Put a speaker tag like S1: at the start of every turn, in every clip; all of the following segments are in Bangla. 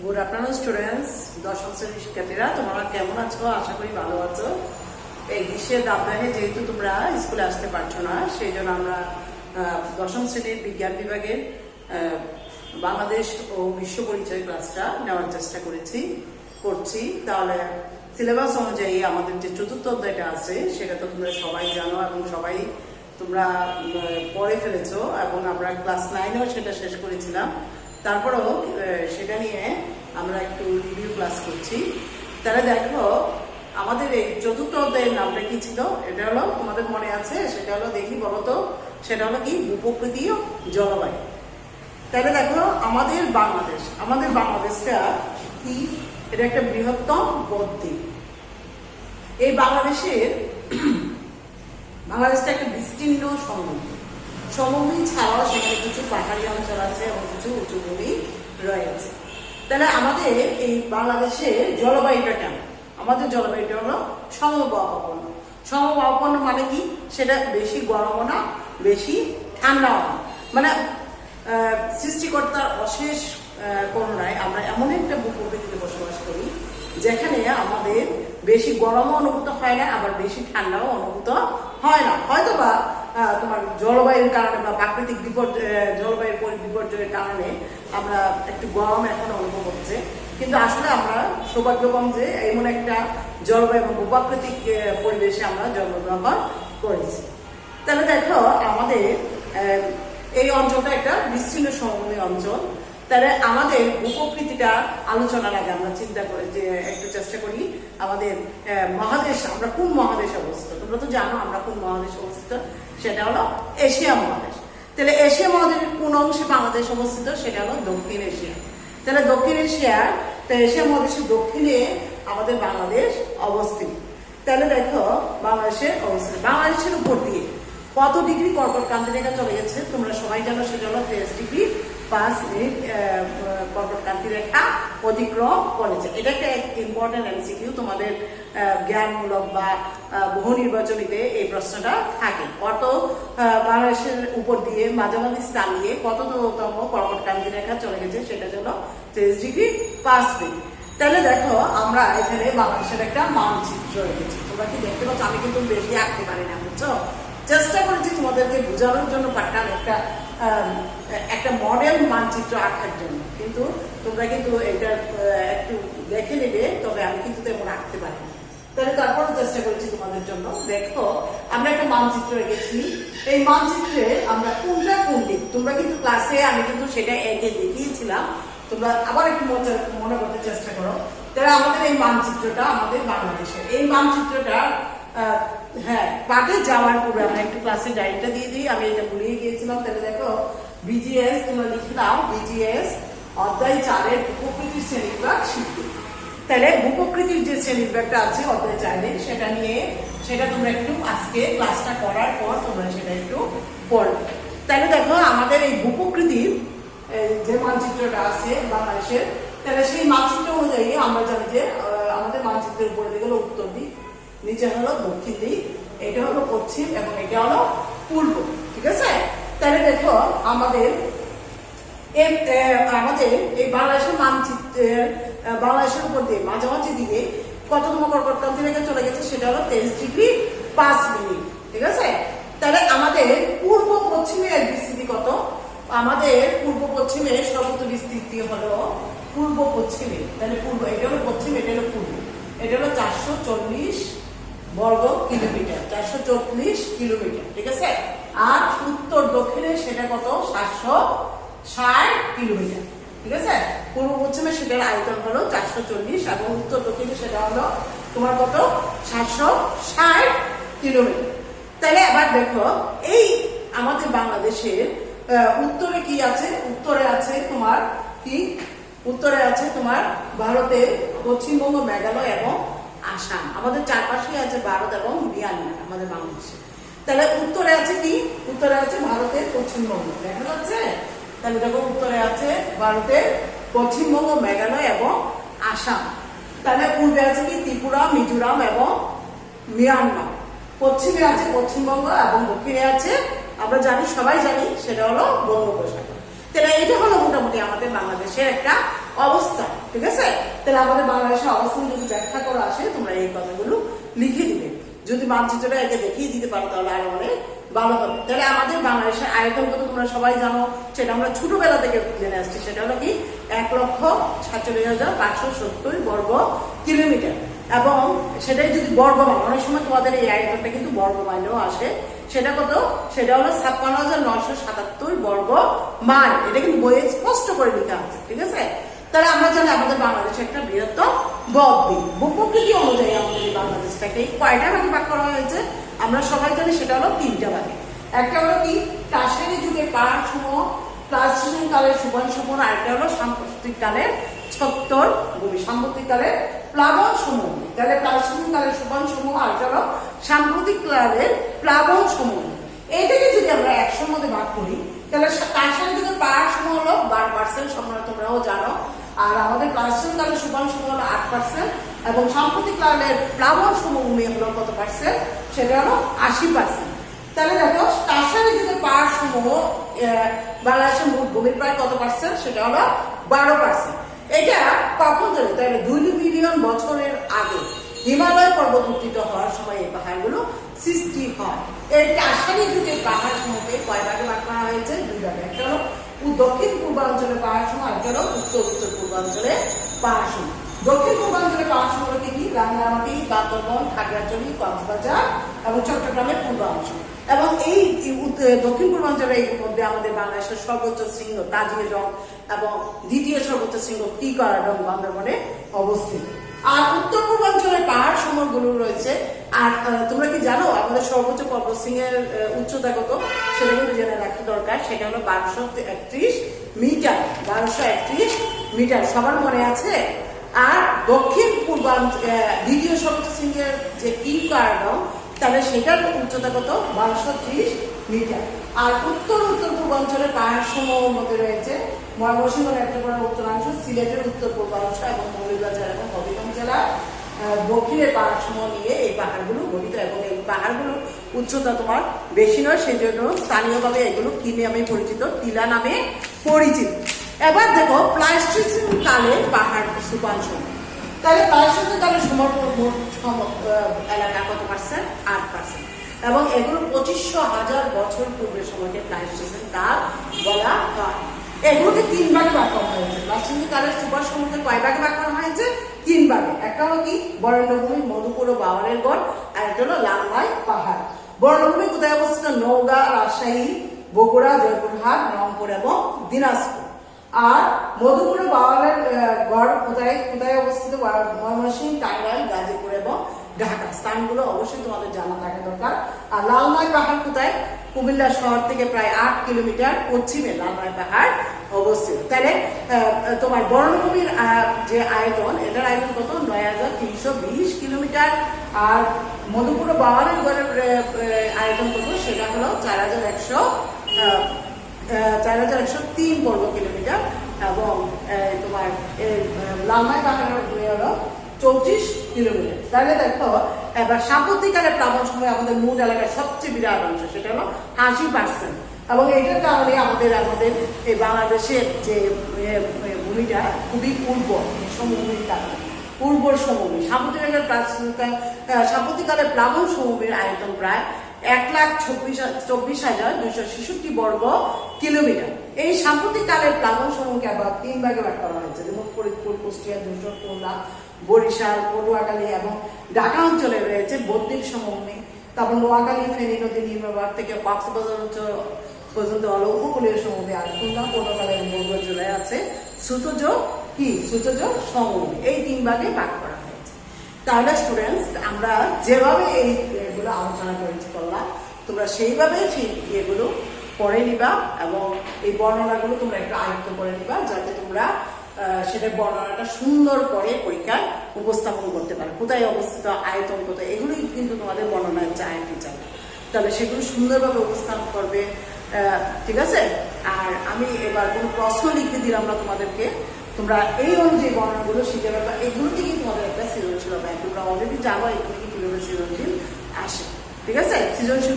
S1: গুড আফটারনুন স্টুডেন্টস, দশম শ্রেণীর শিক্ষার্থীরা তোমরা কেমন আছো? আশা করি ভালো আছো। এই গ্রীষ্মের দাবদাহে যেহেতু তোমরা স্কুলে আসতে পারছো না, সেই জন্য আমরা দশম শ্রেণীর বিজ্ঞান বিভাগের বাংলাদেশ ও বিশ্ব পরিচয় ক্লাসটা নেওয়ার চেষ্টা করছি। তাহলে সিলেবাস অনুযায়ী আমাদের যে চতুর্থ অধ্যায়টা আছে সেটা তো তোমরা সবাই জানো এবং সবাই তোমরা পড়ে ফেলেছো, এবং আমরা ক্লাস 9-এও সেটা শেষ করেছিলাম। তারপরেও সেটা নিয়ে আমরা একটু রিভিউ ক্লাস করছি। তাহলে দেখো, আমাদের এই চতুর্থ অধ্যায়ের নামটা কি ছিল? এটা হলো, তোমাদের মনে আছে? সেটা হলো, দেখি বলো তো, সেটা হলো কি? ভূপ্রকৃতি ও জলবায়ু। তাহলে দেখো, আমাদের বাংলাদেশটা কি? এটা একটা বৃহত্তম দ্বীপ। এই বাংলাদেশটা একটা বিস্তীর্ণ সমভূমি ছাড়াও সেখানে কিছু পাহাড়ি অঞ্চল আছে এবং কিছু উঁচু ভূমি রয়েছে। তাহলে আমাদের এই বাংলাদেশের জলবায়ুটা কেমন? আমাদের জলবায়ুটা হলো সমভাবাপন্ন। মানে কি? সেটা বেশি গরমও না, বেশি ঠান্ডাও না। মানে সৃষ্টিকর্তার অশেষ করুণায় আমরা এমন একটা ভূপ্রকৃতিতে বসবাস করি যেখানে আমাদের বেশি গরমও অনুভূত হয় না, আবার বেশি ঠান্ডাও অনুভূত হয় না। হয়তো বা তোমার জলবায়ুর কারণে বা প্রাকৃতিক জলবায়ুর বিপর্যয়ের কারণে আমরা একটু গরম এখন অনুভব হচ্ছে, কিন্তু আসলে আমরা সৌভাগ্যবান যে এমন একটা জলবায়ু এবং ভূপ্রাকৃতিক পরিবেশে আমরা জন্মগ্রহণ করেছি। তাহলে দেখো, আমাদের এই অঞ্চলটা একটা বিচ্ছিন্ন সমভূমি অঞ্চল। তাহলে আমাদের ভূপ্রকৃতিটা আলোচনার আগে আমরা চিন্তা করি যে একটু চেষ্টা করি আমাদের মহাদেশ, আমরা কোন মহাদেশে অবস্থিত। তোমরা তো জানো আমরা কোন মহাদেশে অবস্থিত, সেটা হলো এশিয়া মহাদেশ। তাহলে এশিয়া মহাদেশের কোন অংশে বাংলাদেশ অবস্থিত? সেটা হলো দক্ষিণ এশিয়া। তাহলে দক্ষিণ এশিয়া মহাদেশের দক্ষিণে আমাদের বাংলাদেশ অবস্থিত। তাহলে দেখো, বাংলাদেশের উপর দিয়ে কত ডিগ্রি কর্কটক্রান্তি রেখা চলে গেছে? তোমরা সবাই জানো, সেটা হলো 23°5' কর্কটক্রান্তি রেখা অতিক্রম করেছে। এটা একটা ইম্পর্টেন্ট এমসিকিউ, তোমাদের জ্ঞানমূলক বা বহু নির্বাচনীতে এই প্রশ্নটা থাকে। কত বাংলাদেশের উপর দিয়ে মাঝামাঝি স্থান দিয়ে কততম কর্কটক্রান্তি রেখা চলে গেছে? সেটা হলো 23°5'। তাহলে দেখো, আমরা এখানে বাংলাদেশের একটা মানচিত্র রেখেছি। তোমরা কি দেখতে পাচ্ছ? আমি কিন্তু বেশি আঁকতে পারি না, বুঝছো? চেষ্টা করেছি তোমাদেরকে বোঝানোর জন্য পাঠান একটা মডেল মানচিত্র আঁকার জন্য, কিন্তু তোমরা কিন্তু এটা একটু দেখে নেবে, তবে আমি কিন্তু তেমন আঁকতে পারি না। তাহলে তারপরে চেষ্টা করেছি তোমাদের জন্য। দেখো, আমরা একটা মানচিত্র এঁকেছি। এই মানচিত্রে আমরা কোনটা কোন দিক, তোমরা কিন্তু ক্লাসে আমি কিন্তু সেটা এঁকে দেখিয়েছিলাম, তোমরা আবার একটু মনে করতে চেষ্টা করো। তাহলে আমাদের এই মানচিত্রটা আমাদের বাংলাদেশের, এই মানচিত্রটা পাটে যাওয়ার পূর্বে আমরা একটু ক্লাসে ডায়েরিটা দিয়ে দিই, আমি এটা ভুলিয়ে গিয়েছিলাম। তাহলে দেখো, বিজিএস তোমরা লিখে দাও, বিজিএস অধ্যায় 4-এর ভূপ্রকৃতির শ্রেণীবিভাগ শিখবে। তাহলে ভূপ্রকৃতির যে শ্রেণীবিভাগটা আছে অধ্যায় 4-এর, সেটা তোমরা একটু আজকে ক্লাসটা করার পর তোমরা সেটা একটু পড়বে। তাহলে দেখো, আমাদের এই ভূপ্রকৃতির যে মানচিত্রটা আছে বাংলাদেশের, তাহলে সেই মানচিত্র অনুযায়ী আমরা জানি যে আমাদের মানচিত্রের উপরে দিকে হলো উত্তর দিক, নিচে হলো দক্ষিণ দিক, এটা হলো পশ্চিম এবং এটা হলো পূর্ব। ঠিক আছে? তাহলে দেখো, আমাদের এই বাংলাদেশের মানচিত্রের বাংলাদেশের উপর দিয়ে মাঝামাঝি দিকে কততম কর্কটক্রান্তি রেখা চলে গেছে? সেটা হলো 23°5'। ঠিক আছে? তাহলে আমাদের পূর্ব পশ্চিমের বিস্তৃতি কত? আমাদের পূর্ব পশ্চিমের সর্বোচ্চ বিস্তৃতি হলো পূর্ব পশ্চিমে। তাহলে এটা হলো পশ্চিম, এটা হলো পূর্ব, এটা হলো 440 বর্গ কিলোমিটার, 440 কিলোমিটার। ঠিক আছে? আর উত্তর দক্ষিণে সেটা কত? 760 কিলোমিটার। ঠিক আছে? পূর্ব পশ্চিমে সেটার আয়তন হলো 440 এবং উত্তর দক্ষিণে সেটা হলো তোমার কত? 760 কিলোমিটার। তাহলে এবার দেখো, এই আমাদের বাংলাদেশের উত্তরে কি আছে? উত্তরে আছে তোমার ভারতের পশ্চিমবঙ্গ, মেঘালয় এবং আসাম। আমাদের চারপাশে আছে ভারত এবং মিয়ানমার আমাদের বাংলাদেশে। তাহলে উত্তরে আছে কি? উত্তরে আছে ভারতের পশ্চিমবঙ্গ, দেখা যাচ্ছে? তাহলে দেখো, উত্তরে আছে ভারতের পশ্চিমবঙ্গ, মেঘালয় এবং আসাম। তাহলে পূর্বে আছে কি? ত্রিপুরা, মিজোরাম এবং মিয়ানমার। পশ্চিমে আছে পশ্চিমবঙ্গ এবং দক্ষিণে আছে, আমরা সবাই জানি, সেটা হলো বঙ্গোপসাগর। তাহলে এটা হলো মোটামুটি আমাদের বাংলাদেশের একটা অবস্থা। ঠিক আছে? তাহলে আমাদের বাংলাদেশের অবস্থান যদি ব্যাখ্যা করা আসে তোমরা এই কথাগুলো লিখে দিবে। যদি মানচিত্রটা একে দেখিয়ে দিতে পারো তাহলে আরো অনেক ভালো হবে। তাহলে আমাদের বাংলাদেশের আয়তন কত তোমরা সবাই জানো, সেটা আমরা ছোটবেলা থেকে জেনে আসছি। সেটা হলো কি 1,47,570 বর্গ কিলোমিটার। এবং সেটাই যদি বর্গ মান, অনেক সময় তোমাদের এই আয়তনটা কিন্তু বর্গ মাইলেও আসে, সেটা কত? সেটা হলো 56,977 বর্গ মাইল। এটা কিন্তু বইয়ে স্পষ্ট করে লেখা আছে, ঠিক আছে? তাহলে আমরা জানি আমাদের বাংলাদেশে একটা বৃহত্তম ভূদ্বীপ। ভূপ্রকৃতি অনুযায়ী আমাদের এই বাংলাদেশটাকে কয়টা ভাগে ভাগ করা হয়েছে আমরা সবাই জানি, সেটা হলো 3টা ভাগে। একটা হলো কি কাশারি যুগের পাহাড় সমূহ, প্লাস্টিক কালের সুবর্ণ সমূহ, আরেকটা হলো সাম্প্রতিক কালের ছত্তর ভূমি, সাম্প্রতিক কালের প্লাবন সমূহ। তাহলে প্লাস্টিক কালের সুবর্ণ সমূহ, আরেকটা হলো সাম্প্রতিক কালের প্লাবন সমূহ। এইটাকে যদি আমরা 100-র মধ্যে ভাগ করি তাহলে কাশারি যুগের পাহাড় সমূহ হলো 12%, তোমরাও জানো। আর আমাদের প্লাস্টিক কালের সুবর্ণ সমূহ হলো 8%, এবং সাম্প্রতিক কালের প্লাবন সমূহ হলো কত পার্সেন্ট? সেটা হলো 80%। তাহলে দেখো কাশারি যুগের পাহাড় সমূহ বাংলাদেশের মোট ভূমির প্রায় কত পার্সেন্ট? সেটা হলো 12%। এটা কখন ধরে? তাহলে 2 বিলিয়ন বছরের আগে হিমালয় পর্বত উত্থিত হওয়ার সময় এই পাহাড়গুলো সৃষ্টি হয়। এই কাশারি যুগের পাহাড় সমূহকে কয় ভাগে ভাগ করা হয়েছে? 2 ভাগে। একটা হলো দক্ষিণ পূর্বাঞ্চলের পাহাড় সমূহ, একটা হলো উত্তর পূর্বাঞ্চলের পাহাড় সমূহ। দক্ষিণ পূর্বাঞ্চলের পাহাড় সমূহকে কি রাঙ্গামাটি, বান্দরবান, খাগড়াছড়ি, কক্সবাজার এবং চট্টগ্রামের পূর্বাঞ্চল। এবং এই দক্ষিণ পূর্বাঞ্চলের এই মধ্যে আমাদের বাংলাদেশের সর্বোচ্চ শৃঙ্গ তাজিরং এবং দ্বিতীয় সর্বোচ্চ শৃঙ্গ টিকারাডং বান্দরবানে অবস্থিত। আর উত্তর পূর্বাঞ্চলের পাহাড় সমূহগুলো রয়েছে। আর তোমরা কি জানো আমাদের সর্বোচ্চ পর্বতশৃঙ্গের উচ্চতা কত? সেটা কিন্তু জেনে রাখা দরকার। সেটা হলো 1231 মিটার। 1231 মিটার সবার মনে আছে? আর দক্ষিণ পূর্বাঞ্চল দ্বিতীয় সর্বোচ্চ শৃঙ্গের যে টিকারাডং, তাহলে সেটার উচ্চতা কত? 1230 মিটার। আর উত্তর পূর্বাঞ্চলের পাহাড় সমূহের মধ্যে রয়েছে ময়মনসিংহ নেত্রকোনার উত্তরাংশ, সিলেটের উত্তর পূর্বাংশ এবং মৌলভীবাজার এবং হবিগঞ্জ জেলার দক্ষিণের পাহাড় সমূহ নিয়ে এই পাহাড়গুলো গঠিত। এবং এই পাহাড়গুলোর উচ্চতা তোমার বেশি নয়, সেই জন্য স্থানীয়ভাবে এগুলো কি নামে পরিচিত? টিলা নামে পরিচিত। এবার দেখো প্লাস্টিসিন কালের পাহাড় সুপাংশ। তাহলে প্লাস্টিসিন কালের এলাকা কত পার্সেন্ট? 8%। এবং এগুলো 25,000 বছর পূর্বের সময়কে প্লাস্টিসিন কাল বলা হয়। এগুলোকে 3 ভাগে ভাগ করা হয়েছে। প্লাস্টিসিন কালের সুপার সমূহকে কয় ভাগে ভাগ করা হয়েছে? 3 ভাগে। একটা হলো কি বরেন্দ্রভূমি, মধুপুর ও বাওয়ারের গড়, আর একটা হলো লালমাই পাহাড়। বরেন্দ্রভূমি কোথায় অবস্থিত? নওগাঁ, রাজশাহী, বগুড়া, জয়পুরহাট, রংপুর এবং দিনাজপুর। আর মধুপুর ও বাওয়ারের গড় কোথায় অবস্থিত? ময়মনসিংহ, টাঙ্গাইল, গাজীপুর এবং ঢাকা। স্থানগুলো অবশ্যই তোমাদের জানা থাকা দরকার। আর লালমাই পাহাড় কোথায়? কুমিল্লা শহর থেকে প্রায় 8 কিলোমিটার পশ্চিমে লালমাই পাহাড় অবস্থিত। তাহলে তোমার বরেন্দ্রভূমির যে আয়তন, এটার আয়তন কত? 9,320 কিলোমিটার। আর মধুপুর ও বাওয়ারের গড়ের আয়তন কত? সেটা হলো 4,103 বর্গ কিলোমিটার। এবং তোমার লালমাই পাহাড়ের হলো 34 কিলোমিটার। তাহলে দেখো এবার সাম্প্রতিককালে প্লাবন সময় আমাদের মোট এলাকার সবচেয়ে বিরাট অংশ, সেটা হলো 80%। এবং এটার কারণে আমাদের এই বাংলাদেশের যে ভূমিটা খুবই উর্বর, সমভূমির কারণে উর্বর সমভূমি। সাম্প্রতিককালে প্লাবন সমভূমির আয়তন প্রায় 1,24,266 বর্গ কিলোমিটার। এই সাম্প্রতিক কালের প্লাবন সমূহকে আবার 3 ভাগে ভাগ করা হয়েছে, যেমন ফরিদপুর, কুষ্টিয়া, যশোর, খুলনা, বরিশাল, পটুয়াখালী এবং ঢাকা অঞ্চলে রয়েছে বদ্বীপ সমভূমি। তারপর নোয়াখালী, ফেনী নদী নিম্নভাগ থেকে কক্সবাজার পর্যন্ত হলো উপকূলীয় সমভূমি। আর খুলনা, পটুয়াখালী এবং বগুড়া জেলায় আছে সুতজ সমভূমি। এই 3 ভাগে ভাগ করা হয়েছে। তাহলে স্টুডেন্টস, আমরা যেভাবে এইগুলো আলোচনা করলাম, তোমরা সেইভাবে সেই এগুলো পড়ে নিবা এবং এই বর্ণনাগুলো তোমরা একটু আয়ত্ত করে নিবা, যাতে তোমরা সেটার বর্ণনাটা সুন্দর করে পরীক্ষায় উপস্থাপন করতে পারো। কোথায় অবস্থিত, আয়তন কোথায়, এগুলোই কিন্তু তোমাদের বর্ণনার চায় টিচার। তাহলে সেগুলো সুন্দরভাবে উপস্থাপন করবে, ঠিক আছে? আর আমি এবার কোনো প্রশ্ন লিখে দিলাম না তোমাদেরকে, তোমরা এই অনুযায়ী বর্ণনাগুলো শিখে পারবা। এগুলো থেকেই তোমাদের একটা সৃজনশীল হবে। তোমরা অলরেডি জানো এগুলো থেকে কিভাবে সৃজনশীল আসে, ঠিক আছে? সৃজনশীল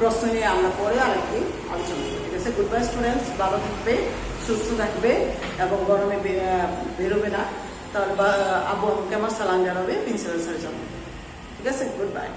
S1: প্রশ্ন নিয়ে আমরা পরে আরেকদিন আলোচনা করি, ঠিক আছে? গুড বাই স্টুডেন্টস, ভালো থাকবে। সুস্থ থাকবে এবং গরমে বেরোবে না। তাহলে আব্বু আম্মুকে আমার সালাম জানাবে প্রিন্সিপাল স্যারের জন্য। ঠিক আছে, গুড বাই।